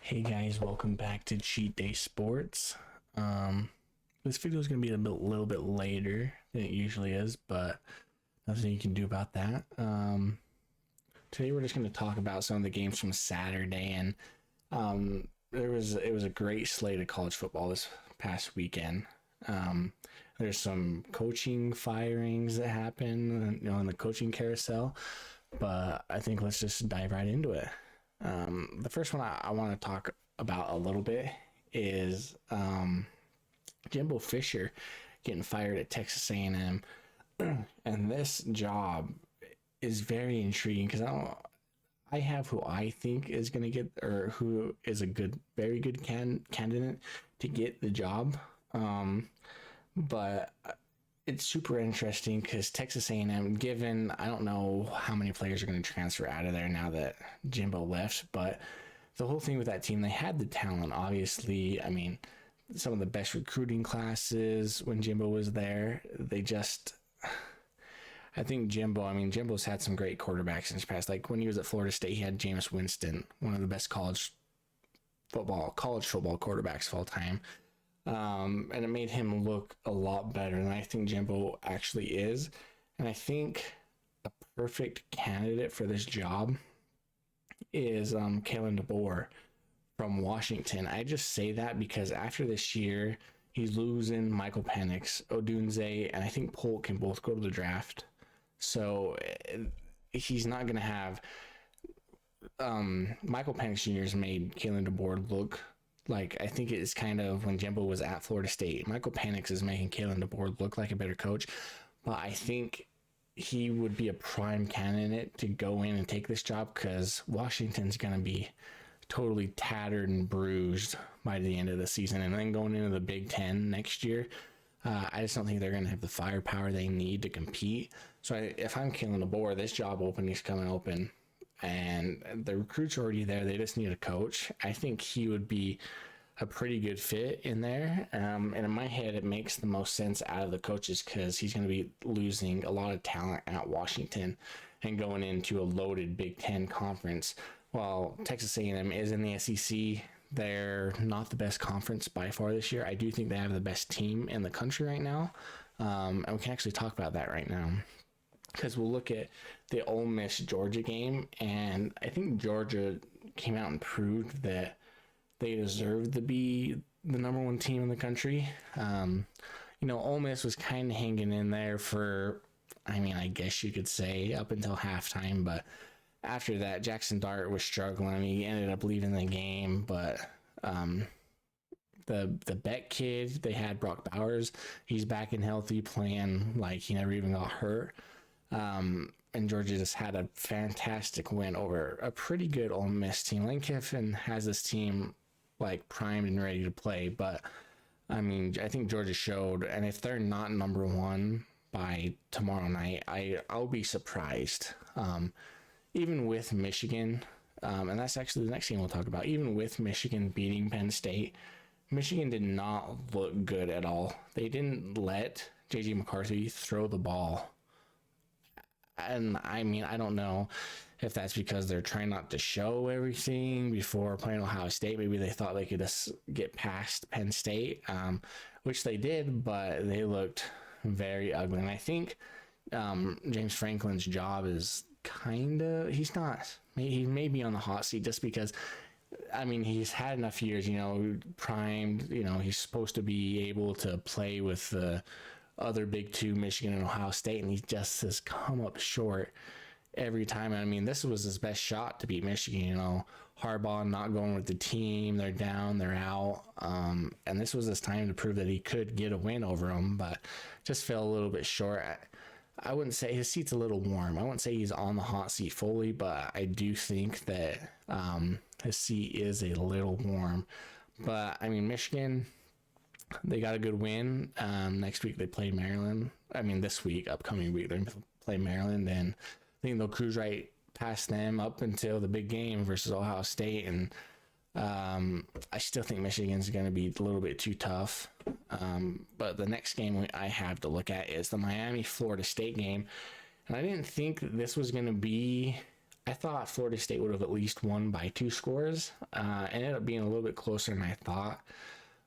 Hey guys, welcome back to Cheat Day Sports. This video is going to be a little bit later than it usually is, but nothing you can do about that. Today we're just going to talk about some of the games from Saturday, and it was a great slate of college football this past weekend. There's some coaching firings that happen, in the coaching carousel, but I think let's just dive right into it. The first one I want to talk about a little bit is Jimbo Fisher getting fired at Texas A&M, and this job is very intriguing because I have who I think is going to get, or who is a very good candidate to get the job, but it's super interesting because Texas A&M, given I don't know how many players are going to transfer out of there now that Jimbo left, but the whole thing with that team, they had the talent, obviously. I mean, some of the best recruiting classes when Jimbo was there. I think Jimbo's had some great quarterbacks in his past. Like when he was at Florida State, he had Jameis Winston, one of the best college football quarterbacks of all time. And it made him look a lot better than I think Jimbo actually is. And I think a perfect candidate for this job is Kalen DeBoer from Washington. I just say that because after this year, he's losing Michael Penix, Odunze, and I think Polk can both go to the draft. So he's not going to have... Michael Penix Jr.'s made Kalen DeBoer look like, I think it's kind of when Jimbo was at Florida State. Michael Penix is making Kalen DeBoer look like a better coach, but I think he would be a prime candidate to go in and take this job because Washington's going to be totally tattered and bruised by the end of the season. And then going into the Big Ten next year, I just don't think they're going to have the firepower they need to compete. So if I'm Kalen DeBoer, this job opening's coming open, and the recruits are already there. They just need a coach. I think he would be a pretty good fit in there. And in my head, it makes the most sense out of the coaches because he's going to be losing a lot of talent at Washington and going into a loaded Big Ten conference. While Texas A&M is in the SEC, they're not the best conference by far this year. I do think they have the best team in the country right now. And we can actually talk about that right now, because we'll look at the Ole Miss Georgia game, and I think Georgia came out and proved that they deserved to be the number one team in the country. Ole Miss was kind of hanging in there for, I guess you could say up until halftime, but after that, Jackson Dart was struggling. He ended up leaving the game, but the Beck kid, they had Brock Bowers. He's back and healthy, playing like he never even got hurt. And Georgia just had a fantastic win over a pretty good Ole Miss team. Lane Kiffin has this team like primed and ready to play, but I think Georgia showed, and if they're not number one by tomorrow night, I'll be surprised. Even with Michigan, and that's actually the next game we'll talk about, even with Michigan beating Penn State, Michigan did not look good at all. They didn't let J.J. McCarthy throw the ball. And I don't know if that's because they're trying not to show everything before playing Ohio State. Maybe they thought they could just get past Penn State, which they did, but they looked very ugly. And I think James Franklin's job is he may be on the hot seat just because, he's had enough years, primed, he's supposed to be able to play with the other big two, Michigan and Ohio State, and he just has come up short every time. This was his best shot to beat Michigan. Harbaugh not going with the team, they're down, they're out, and this was his time to prove that he could get a win over them, but just fell a little bit short. I wouldn't say his seat's a little warm. I wouldn't say he's on the hot seat fully, but I do think that his seat is a little warm. But Michigan, they got a good win. Next week they play Maryland. Upcoming week they play Maryland, and I think they'll cruise right past them up until the big game versus Ohio State. And I still think Michigan's going to be a little bit too tough. But the next game I have to look at is the Miami-Florida State game. And I didn't think that this was going to be I thought Florida State would have at least won by 2 scores. Ended up being a little bit closer than I thought.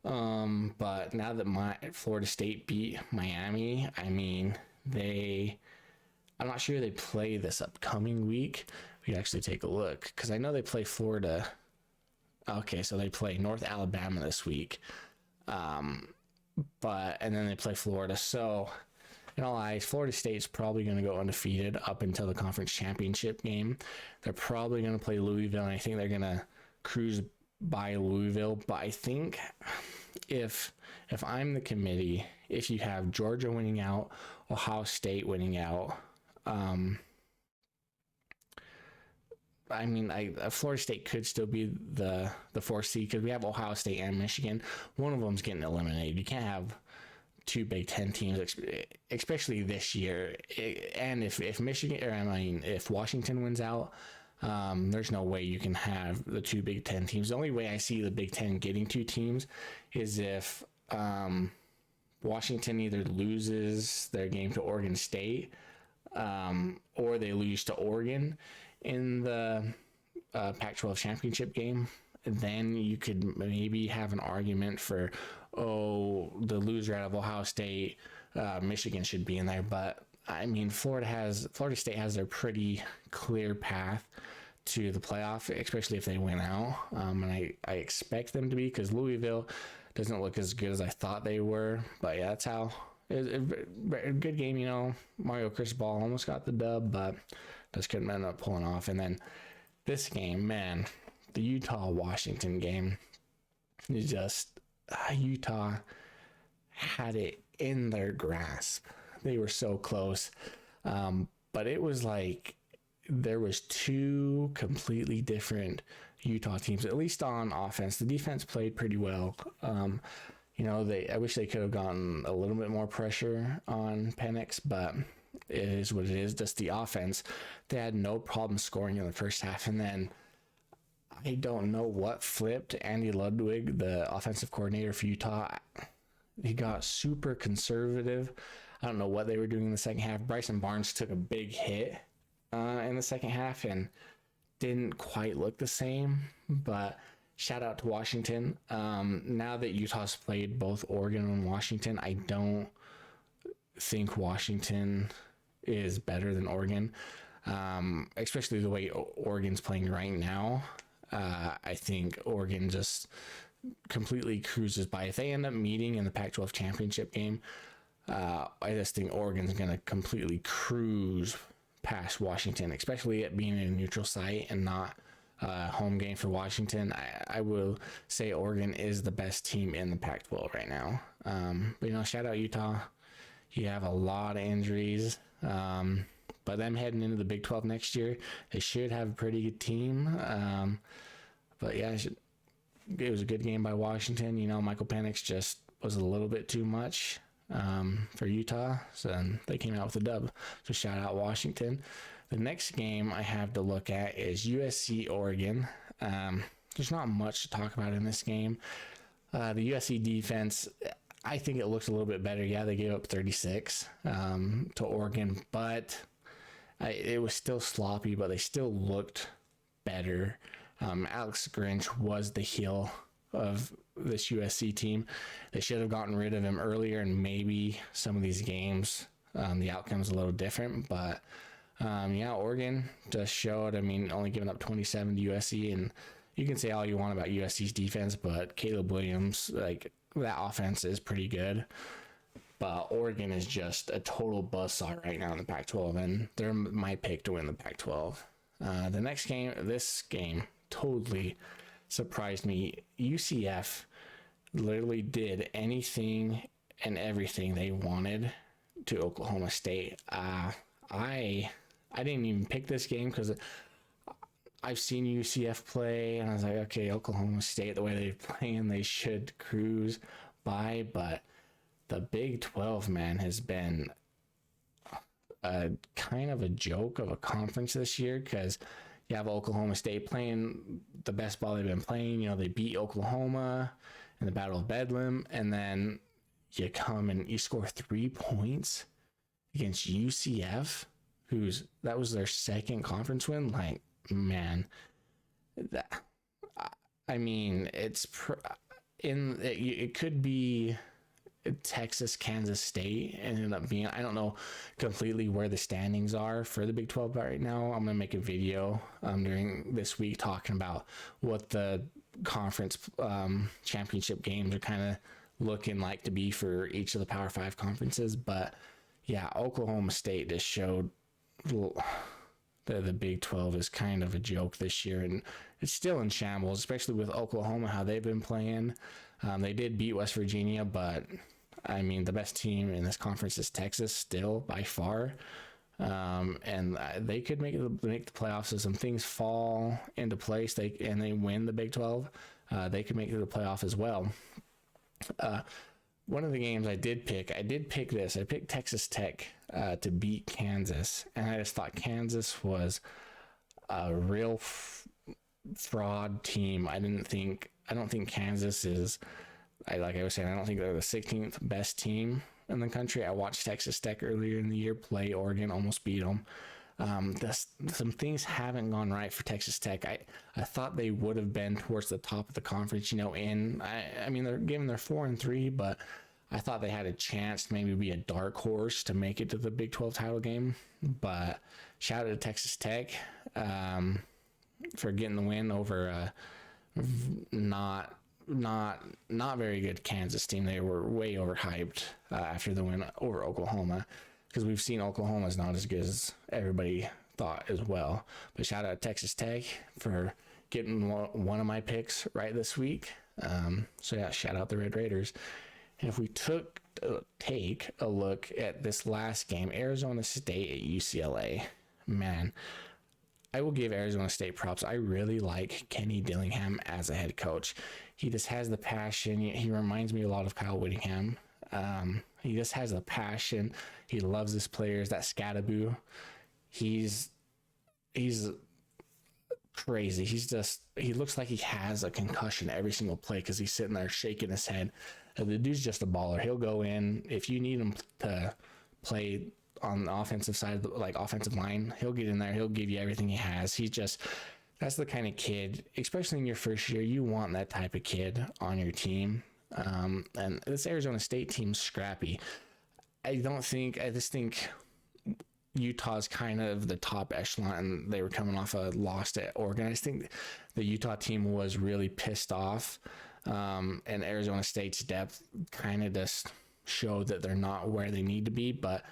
But now that Florida State beat Miami, I mean, I'm not sure they play this upcoming week. We could actually take a look because I know they play Florida. Okay, so they play North Alabama this week. And then they play Florida. So, in all eyes, Florida State's probably going to go undefeated up until the conference championship game. They're probably going to play Louisville, and I think they're going to cruise by Louisville. But I think if I'm the committee, if you have Georgia winning out, Ohio State winning out, Florida State could still be the 4th seed because we have Ohio State and Michigan. One of them's getting eliminated. You can't have 2 Big Ten teams, especially this year. And if Washington wins out, there's no way you can have the 2 Big Ten teams. The only way I see the Big Ten getting 2 teams is if Washington either loses their game to Oregon State or they lose to Oregon in the Pac-12 championship game. Then you could maybe have an argument for, the loser out of Ohio State, Michigan should be in there. But I mean, Florida State has their pretty clear path to the playoff, especially if they win out. And I expect them to be, because Louisville doesn't look as good as I thought they were. But yeah, that's how. A good game, Mario Cristobal almost got the dub, but just couldn't end up pulling off. And then this game, man, the Utah-Washington game is just, Utah had it in their grasp. They were so close. But it was like there was 2 completely different Utah teams, at least on offense. The defense played pretty well. I wish they could have gotten a little bit more pressure on Penix, but it is what it is. Just the offense, they had no problem scoring in the first half. And then I don't know what flipped Andy Ludwig, the offensive coordinator for Utah. He got super conservative. I don't know what they were doing in the second half. Bryson Barnes took a big hit in the second half and didn't quite look the same, but shout out to Washington. Now that Utah's played both Oregon and Washington, I don't think Washington is better than Oregon, especially the way Oregon's playing right now. I think Oregon just completely cruises by. If they end up meeting in the Pac-12 championship game, I just think Oregon's going to completely cruise past Washington, especially it being a neutral site and not home game for Washington. I will say Oregon is the best team in the Pac-12 right now. But shout out Utah. You have a lot of injuries. But them heading into the Big 12 next year, they should have a pretty good team. But yeah, it was a good game by Washington. Michael Penix just was a little bit too much for Utah, so they came out with a dub. So shout out Washington. The next game I have to look at is USC Oregon. There's not much to talk about in this game. The USC defense, I think it looks a little bit better. Yeah, they gave up 36 to Oregon, but it was still sloppy, but they still looked better. Alex Grinch was the heel of this USC team. They should have gotten rid of him earlier, and maybe some of these games, the outcome's a little different. But Oregon just showed. Only giving up 27 to USC, and you can say all you want about USC's defense, but Caleb Williams, that offense is pretty good. But Oregon is just a total buzzsaw right now in the Pac-12, and they're my pick to win the Pac-12. This game totally surprised me. UCF literally did anything and everything they wanted to Oklahoma State. I didn't even pick this game because I've seen UCF play, and I was like, okay, Oklahoma State, the way they're playing, they should cruise by. But the Big 12, man, has been a kind of a joke of a conference this year, because you have Oklahoma State playing the best ball they've been playing. They beat Oklahoma in the Battle of Bedlam, and then you come and you score 3 points against UCF, that was their second conference win. man, that, I mean, it could be Texas, Kansas State ended up being, I don't know completely where the standings are for the Big 12 right now. I'm going to make a video during this week talking about what the conference championship games are kind of looking like to be for each of the Power 5 conferences. But yeah, Oklahoma State just showed the Big 12 is kind of a joke this year, and it's still in shambles, especially with Oklahoma, how they've been playing. They did beat West Virginia, but I mean, the best team in this conference is Texas still by far. And they could make the playoffs if some things fall into place. They win the Big 12. They could make it to the playoff as well. One of the games I picked Texas Tech to beat Kansas, and I just thought Kansas was a real fraud team. I don't think Kansas is. Like I was saying, I don't think they're the 16th best team in the country. I watched Texas Tech earlier in the year play Oregon, almost beat them. Some things haven't gone right for Texas Tech. I thought they would have been towards the top of the conference, I mean, they're given their 4-3, but I thought they had a chance to maybe be a dark horse to make it to the Big 12 title game. But shout out to Texas Tech for getting the win over not very good Kansas team. They were way overhyped after the win over Oklahoma, because we've seen Oklahoma's not as good as everybody thought as well. But shout out to Texas Tech for getting one of my picks right this week. So yeah, shout out the Red Raiders. And if we take a look at this last game, Arizona State at UCLA, man, I will give Arizona State props. I really like Kenny Dillingham as a head coach. He just has the passion. He reminds me a lot of Kyle Whittingham. He just has a passion. He loves his players. That Scadaboo, he's crazy. He looks like he has a concussion every single play because he's sitting there shaking his head. The dude's just a baller. He'll go in if you need him to play on the offensive side, like offensive line. He'll get in there. He'll give you everything he has. That's the kind of kid, especially in your first year, you want that type of kid on your team. And this Arizona State team's scrappy. I just think Utah's kind of the top echelon. They were coming off a loss at Oregon. I just think the Utah team was really pissed off. And Arizona State's depth kind of just showed that they're not where they need to be. But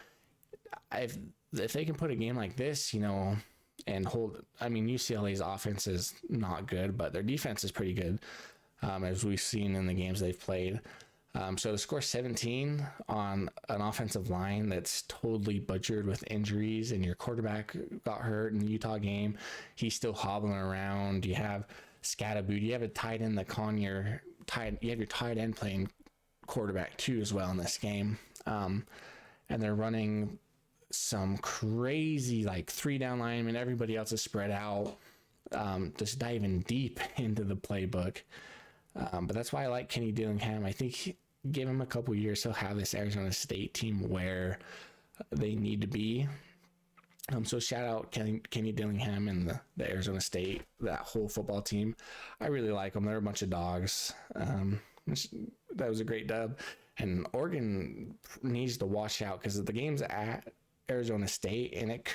if they can put a game like this, and hold, I mean, UCLA's offense is not good, but their defense is pretty good, as we've seen in the games they've played. So to score 17 on an offensive line that's totally butchered with injuries, and your quarterback got hurt in the Utah game, he's still hobbling around. You have Scadaboo, you have a tight end you have your tight end playing quarterback too as well in this game. And they're running some crazy like 3-down linemen. Everybody else is spread out, just diving deep into the playbook. But that's why I like Kenny Dillingham. I think give him a couple years, he'll have this Arizona State team where they need to be. So shout out Kenny Dillingham and the Arizona State, that whole football team. I really like them. They're a bunch of dogs. That was a great dub. And Oregon needs to watch out because the game's at Arizona State, and it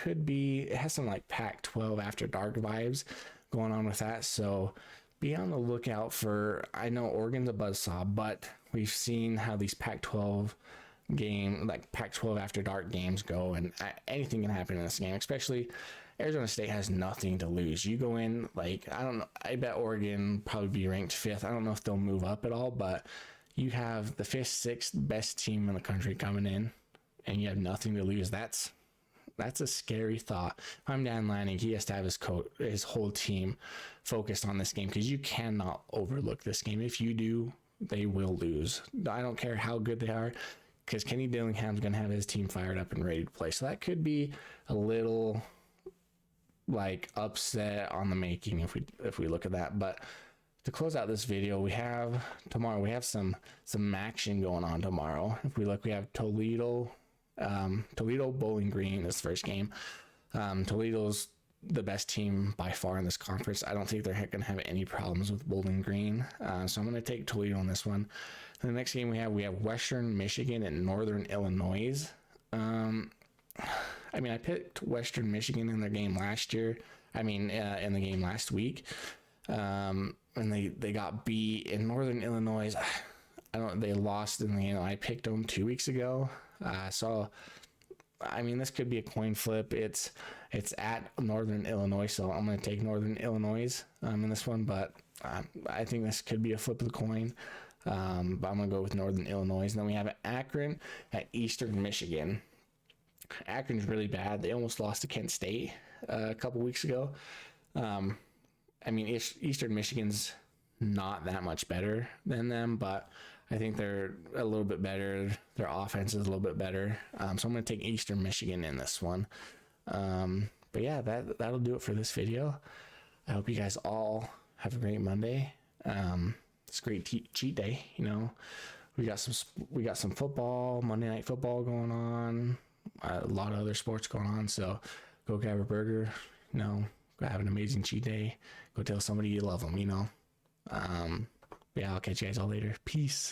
has some like Pac-12 after dark vibes going on with that. So be on the lookout I know Oregon's a buzzsaw, but we've seen how these Pac-12 after dark games go, and anything can happen in this game. Especially Arizona State has nothing to lose. You go in, I don't know, I bet Oregon probably be ranked 5th. I don't know if they'll move up at all, but you have the 5th, 6th best team in the country coming in, and you have nothing to lose. That's a scary thought. If I'm Dan Lanning, he has to have his whole team focused on this game, because you cannot overlook this game. If you do, they will lose. I don't care how good they are, because Kenny Dillingham's going to have his team fired up and ready to play. So that could be a little upset on the making if we look at that. But to close out this video, we have some action going on tomorrow. If we look, we have Toledo Bowling Green this first game. Toledo's the best team by far in this conference. I don't think they're going to have any problems with Bowling Green. So I'm going to take Toledo on this one. The next game we have Western Michigan and Northern Illinois. I mean, I picked Western Michigan in their game last year. In the game last week. And they got beat in Northern Illinois. They lost in the game. I picked them 2 weeks ago. This could be a coin flip. It's at Northern Illinois, so I'm going to take Northern Illinois in this one, but I think this could be a flip of the coin. But I'm going to go with Northern Illinois. And then we have Akron at Eastern Michigan. Akron's really bad. They almost lost to Kent State a couple weeks ago. Eastern Michigan's not that much better than them, but I think they're a little bit better. Their offense is a little bit better. So I'm going to take Eastern Michigan in this one. But yeah, that'll do it for this video. I hope you guys all have a great Monday. It's a great cheat day. We got some football, Monday Night Football going on. A lot of other sports going on. So go grab a burger. Go have an amazing cheat day. Go tell somebody you love them. Yeah, I'll catch you guys all later. Peace.